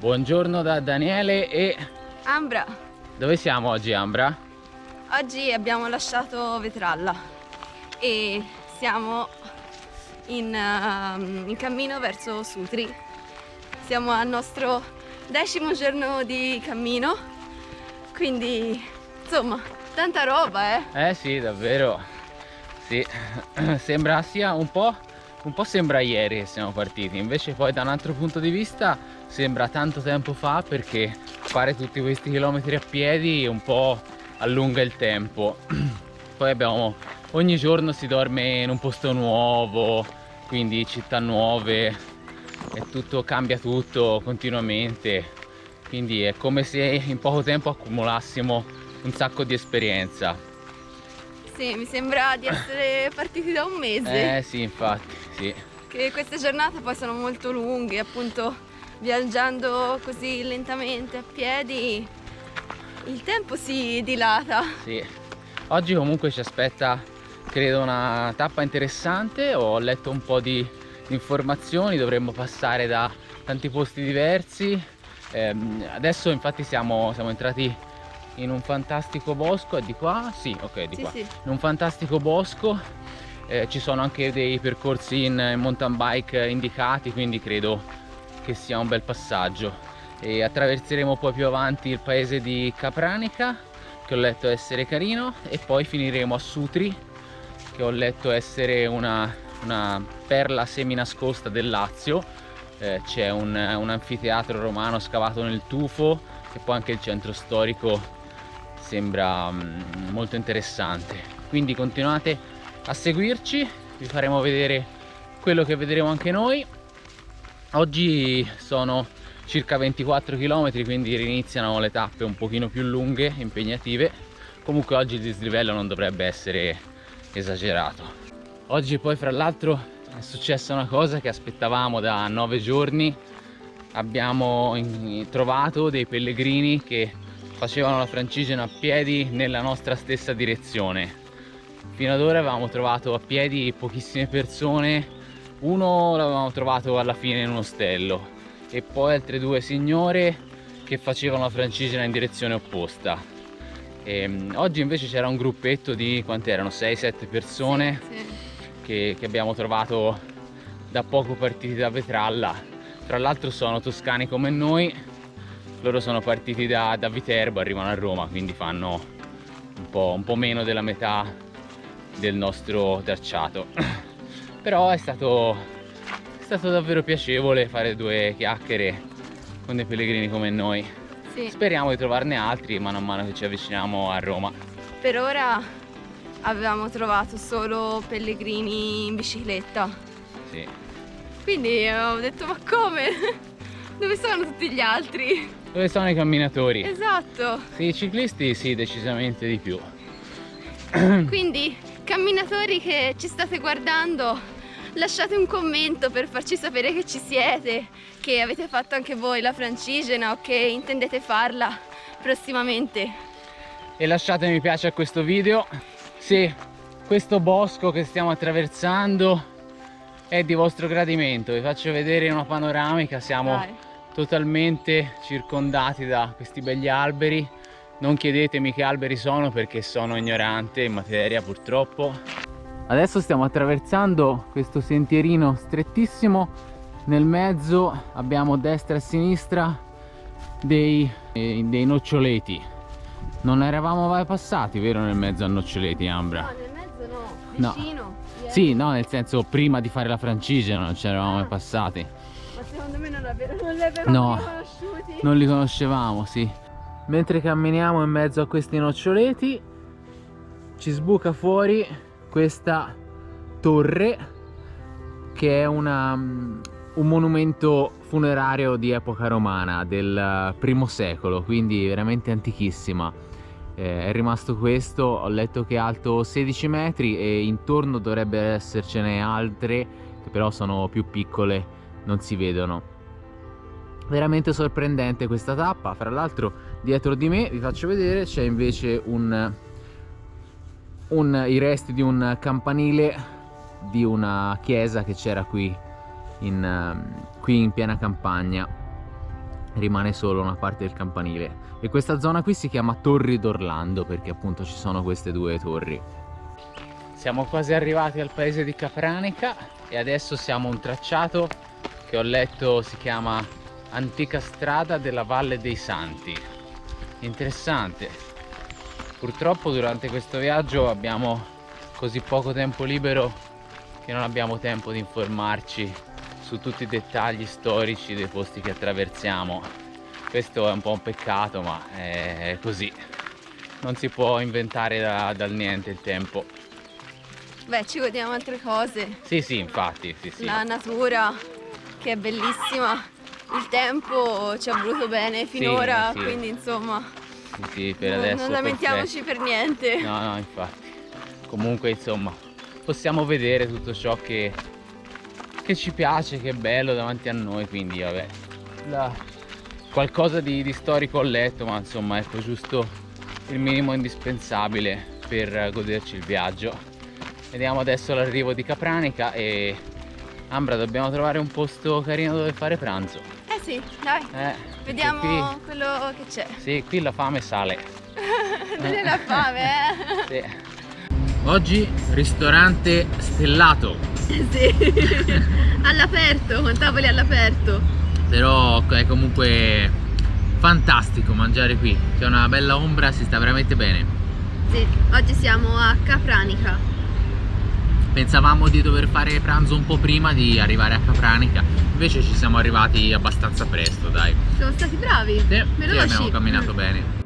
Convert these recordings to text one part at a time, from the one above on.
Buongiorno da Daniele e... Ambra, Dove siamo oggi, Ambra? oggi abbiamo lasciato Vetralla e siamo in cammino verso Sutri. Siamo al nostro 10° giorno di cammino, quindi insomma tanta roba, Sì, davvero. Sì, sembra sia un po' sembra ieri che siamo partiti, invece poi da un altro punto di vista sembra tanto tempo fa, perché fare tutti questi chilometri a piedi un po' allunga il tempo. Poi ogni giorno si dorme in un posto nuovo, quindi città nuove, e tutto cambia tutto continuamente, quindi è come se in poco tempo accumulassimo un sacco di esperienza. Sì, mi sembra di essere partiti da un mese. Sì, infatti, sì. Che queste giornate poi sono molto lunghe, appunto viaggiando così lentamente a piedi il tempo si dilata. Sì. Oggi comunque ci aspetta, credo, una tappa interessante. Ho letto un po' di informazioni, dovremmo passare da tanti posti diversi. Adesso infatti siamo entrati in un fantastico bosco. È di qua? Sì, ok, di Sì, qua. sì. In un fantastico bosco. Ci sono anche dei percorsi in mountain bike indicati, quindi credo che sia un bel passaggio. E attraverseremo poi più avanti il paese di Capranica, che ho letto essere carino, e poi finiremo a Sutri, che ho letto essere una perla semi nascosta del Lazio. C'è un anfiteatro romano scavato nel tufo, e poi anche il centro storico sembra molto interessante. Quindi continuate a seguirci, vi faremo vedere quello che vedremo anche noi. Oggi sono circa 24 km, quindi riniziano le tappe un pochino più lunghe, impegnative. Comunque oggi il dislivello non dovrebbe essere esagerato. Oggi poi, fra l'altro, è successa una cosa che aspettavamo da 9 giorni. Abbiamo trovato dei pellegrini che facevano la Francigena a piedi nella nostra stessa direzione. Fino ad ora avevamo trovato a piedi pochissime persone. Uno l'avevamo trovato alla fine in un ostello, e poi altre 2 signore che facevano la Francigena in direzione opposta. Oggi invece c'era un gruppetto di, quante erano? 6-7 persone. Sì. Che abbiamo trovato da poco, partiti da Vetralla. Tra l'altro sono toscani come noi, loro sono partiti da Viterbo, arrivano a Roma, quindi fanno un po' meno della metà del nostro tracciato. Però è stato davvero piacevole fare 2 chiacchiere con dei pellegrini come noi. Sì. Speriamo di trovarne altri man mano che ci avviciniamo a Roma. Per ora avevamo trovato solo pellegrini in bicicletta, Sì. quindi ho detto: ma come? Dove sono tutti gli altri? Dove sono i camminatori? Esatto. Sì, i ciclisti sì, decisamente di più. Quindi, camminatori che ci state guardando, lasciate un commento per farci sapere che ci siete, che avete fatto anche voi la Francigena o che intendete farla prossimamente. E lasciate mi piace a questo video se questo bosco che stiamo attraversando è di vostro gradimento. Vi faccio vedere una panoramica. Siamo Vai. totalmente circondati da questi begli alberi. Non chiedetemi che alberi sono, perché sono ignorante in materia, purtroppo. Adesso stiamo attraversando questo sentierino strettissimo. Nel mezzo abbiamo destra e sinistra dei noccioleti. Non eravamo mai passati, vero, nel mezzo a noccioleti, Ambra? No, nel mezzo no, No. vicino. Sì, no, nel senso, prima di fare la Francigena non ci eravamo mai passati. Ma secondo me non li avevamo No, riconosciuti. non li conoscevamo, sì. Mentre camminiamo in mezzo a questi noccioleti ci sbuca fuori questa torre, che è un monumento funerario di epoca romana del I secolo, quindi veramente antichissima. È rimasto questo. Ho letto che è alto 16 metri e intorno dovrebbe essercene altre che però sono più piccole, non si vedono. Veramente sorprendente questa tappa. Fra l'altro dietro di me, vi faccio vedere, c'è invece i resti di un campanile di una chiesa che c'era qui in piena campagna. rimane solo una parte del campanile. E questa zona qui si chiama Torri d'Orlando perché appunto ci sono queste due torri. Siamo quasi arrivati al paese di Capranica e adesso siamo un tracciato che ho letto si chiama Antica Strada della Valle dei Santi. Interessante. Purtroppo durante questo viaggio abbiamo così poco tempo libero che non abbiamo tempo di informarci su tutti i dettagli storici dei posti che attraversiamo. Questo è un po' un peccato, ma è così. Non si può inventare dal niente il tempo. Beh, ci godiamo altre cose. Sì, infatti, sì. La natura, che è bellissima. Il tempo ci ha voluto bene finora, sì. quindi insomma Sì, per adesso non lamentiamoci per niente. No, infatti. Comunque, insomma, possiamo vedere tutto ciò che ci piace, che è bello davanti a noi, quindi vabbè. Qualcosa di storico ho letto, ma insomma, ecco, giusto il minimo indispensabile per goderci il viaggio. Vediamo adesso l'arrivo di Capranica e Ambra, dobbiamo trovare un posto carino dove fare pranzo. Sì, dai, vediamo qui, quello che c'è. Sì, qui la fame sale. Non è la fame, Sì. Oggi ristorante stellato. Sì, all'aperto, con tavoli all'aperto. Però è comunque fantastico mangiare qui. C'è una bella ombra, si sta veramente bene. Sì, oggi siamo a Capranica. Pensavamo di dover fare pranzo un po' prima di arrivare a Capranica, invece ci siamo arrivati abbastanza presto, dai. Siamo stati bravi, sì, abbiamo camminato bene.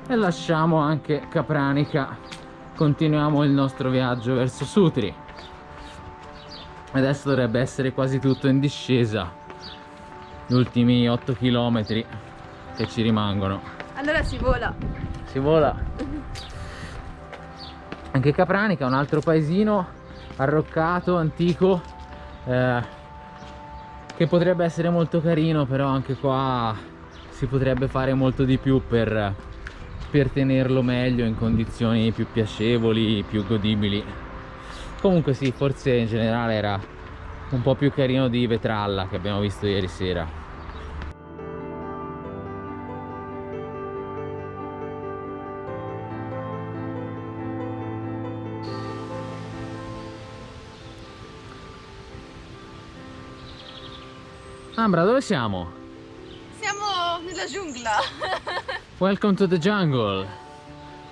E lasciamo anche Capranica, continuiamo il nostro viaggio verso Sutri. Adesso dovrebbe essere quasi tutto in discesa, gli ultimi 8 km che ci rimangono. Allora si vola. Si vola. Anche Capranica è un altro paesino arroccato, antico, che potrebbe essere molto carino, però anche qua si potrebbe fare molto di più per tenerlo meglio in condizioni più piacevoli, più godibili. Comunque sì, forse in generale era un po' più carino di Vetralla che abbiamo visto ieri sera. Ambra, dove siamo? Siamo nella giungla. Welcome to the jungle.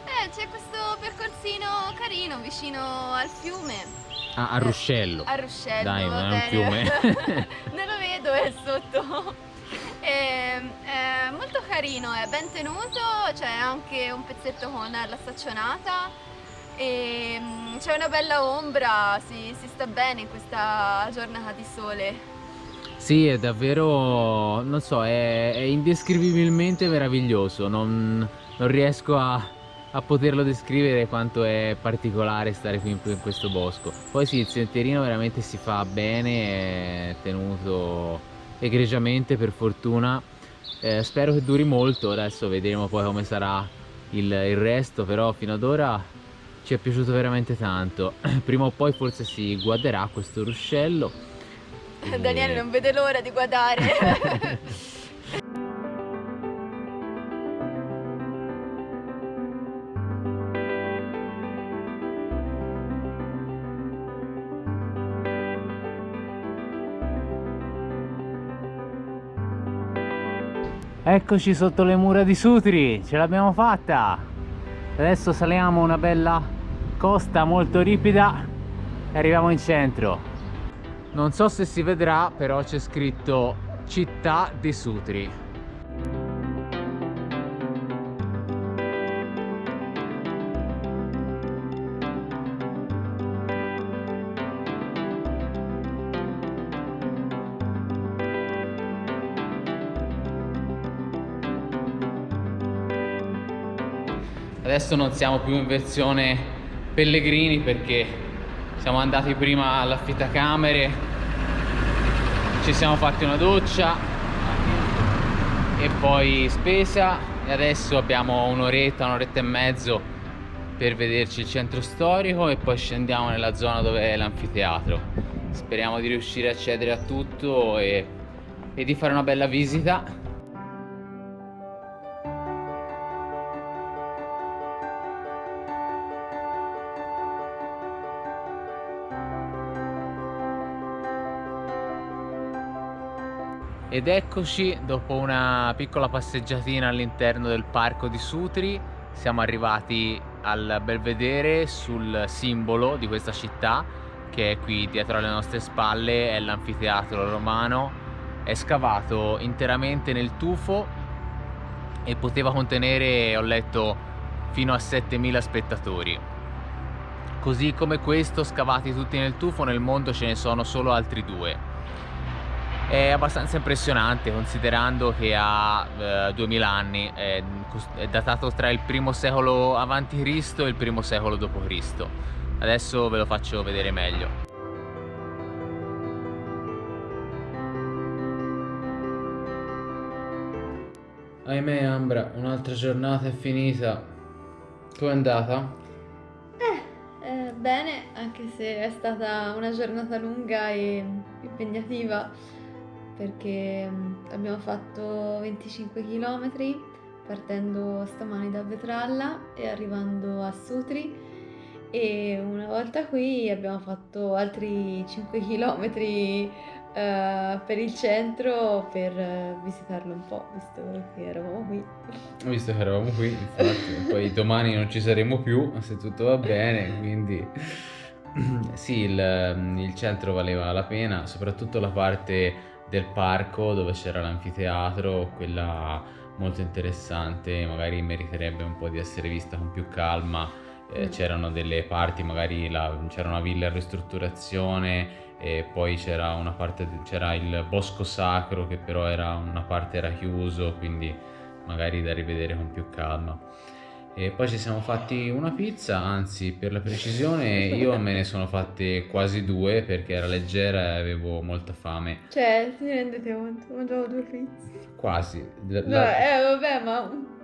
C'è questo percorsino carino vicino al fiume. A Ruscello. A Ruscello, dai, va non è un bene. fiume. Non lo vedo, è sotto. È molto carino, è ben tenuto, c'è anche un pezzetto con la staccionata e c'è una bella ombra, si sta bene in questa giornata di sole. Sì, è davvero, non so, è indescrivibilmente meraviglioso, non riesco a poterlo descrivere quanto è particolare stare qui in questo bosco. Poi sì, il sentierino veramente si fa bene, è tenuto egregiamente per fortuna. Spero che duri molto, adesso vedremo poi come sarà il resto, però fino ad ora ci è piaciuto veramente tanto. Prima o poi forse si guaderà questo ruscello. Daniele non vede l'ora di guardare. Eccoci sotto le mura di Sutri, ce l'abbiamo fatta! Adesso saliamo una bella costa molto ripida e arriviamo in centro. Non so se si vedrà, però c'è scritto Città di Sutri. Adesso non siamo più in versione pellegrini perché siamo andati prima all'affittacamere, ci siamo fatti una doccia e poi spesa, e adesso abbiamo un'oretta e mezzo per vederci il centro storico e poi scendiamo nella zona dove è l'anfiteatro. Speriamo di riuscire a accedere a tutto e di fare una bella visita. Ed eccoci, dopo una piccola passeggiatina all'interno del parco di Sutri, siamo arrivati al belvedere, sul simbolo di questa città, che è qui dietro alle nostre spalle, è l'anfiteatro romano. È scavato interamente nel tufo e poteva contenere, ho letto, fino a 7000 spettatori. Così come questo, scavati tutti nel tufo, nel mondo ce ne sono solo altri 2. È abbastanza impressionante considerando che ha 2000 anni, è datato tra il primo secolo avanti Cristo e il primo secolo dopo Cristo. Adesso ve lo faccio vedere meglio. Ahimè Ambra, un'altra giornata è finita. Com'è andata? Bene, anche se è stata una giornata lunga e impegnativa, perché abbiamo fatto 25 km partendo stamani da Vetralla e arrivando a Sutri, e una volta qui abbiamo fatto altri 5 km per il centro per visitarlo un po', visto che eravamo qui. Visto che eravamo qui, infatti, poi domani non ci saremo più se tutto va bene, quindi sì, il centro valeva la pena, soprattutto la parte del parco dove c'era l'anfiteatro, quella molto interessante, magari meriterebbe un po' di essere vista con più calma. C'erano delle parti, magari c'era una villa in ristrutturazione e poi c'era una parte, c'era il bosco sacro che però una parte era chiuso, quindi magari da rivedere con più calma. E poi ci siamo fatti una pizza, anzi per la precisione io me ne sono fatte quasi 2 perché era leggera e avevo molta fame. Cioè, si rendete conto? Mangiavo 2 pizze. Quasi. Vabbè, ma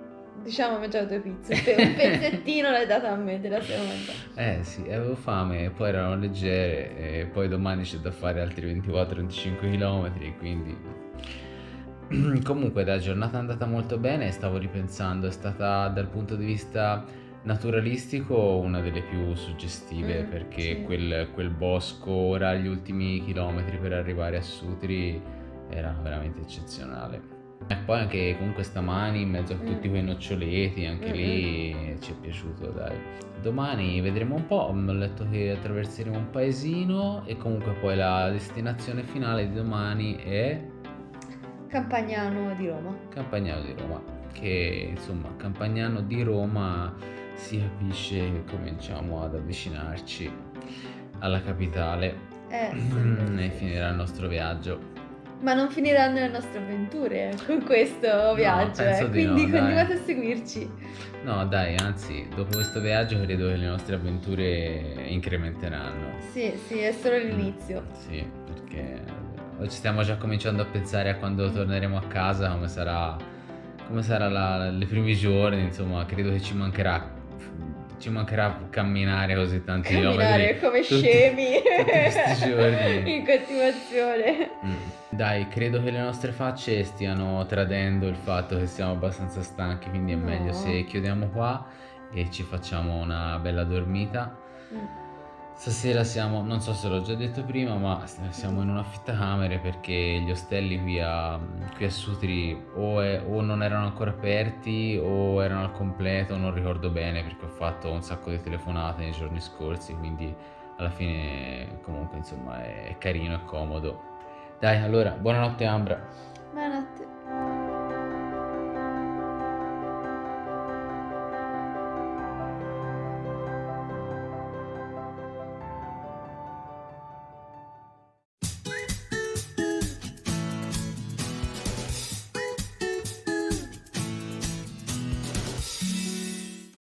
diciamo ho mangiato 2 pizze. Un pezzettino l'hai data a me, te la sei mangiata. Sì, avevo fame e poi erano leggere e poi domani c'è da fare altri 24-25 km, quindi... Comunque la giornata è andata molto bene, stavo ripensando, è stata dal punto di vista naturalistico una delle più suggestive, perché sì. quel bosco, ora gli ultimi chilometri per arrivare a Sutri, era veramente eccezionale. E poi anche comunque stamani in mezzo a tutti quei noccioleti, anche lì ci è piaciuto, dai. Domani vedremo un po', ho letto che attraverseremo un paesino e comunque poi la destinazione finale di domani è... Campagnano di Roma. Campagnano di Roma, che insomma Campagnano di Roma si capisce che cominciamo ad avvicinarci alla capitale e finirà il nostro viaggio. Ma non finiranno le nostre avventure con questo viaggio, quindi continuate a seguirci. No dai, anzi dopo questo viaggio credo che le nostre avventure incrementeranno. Sì, è solo l'inizio. Sì, perché... Ci stiamo già cominciando a pensare a quando torneremo a casa, come sarà i primi giorni, insomma, credo che ci mancherà camminare così tanti chilometri. Come scemi tutti questi giorni. in continuazione. Dai, credo che le nostre facce stiano tradendo il fatto che siamo abbastanza stanchi, quindi è meglio se chiudiamo qua e ci facciamo una bella dormita. Stasera siamo, non so se l'ho già detto prima, ma siamo in un affittacamere perché gli ostelli qui a Sutri o non erano ancora aperti o erano al completo, non ricordo bene perché ho fatto un sacco di telefonate nei giorni scorsi, quindi alla fine comunque insomma è carino e comodo. Dai, allora, buonanotte Ambra. Buonanotte.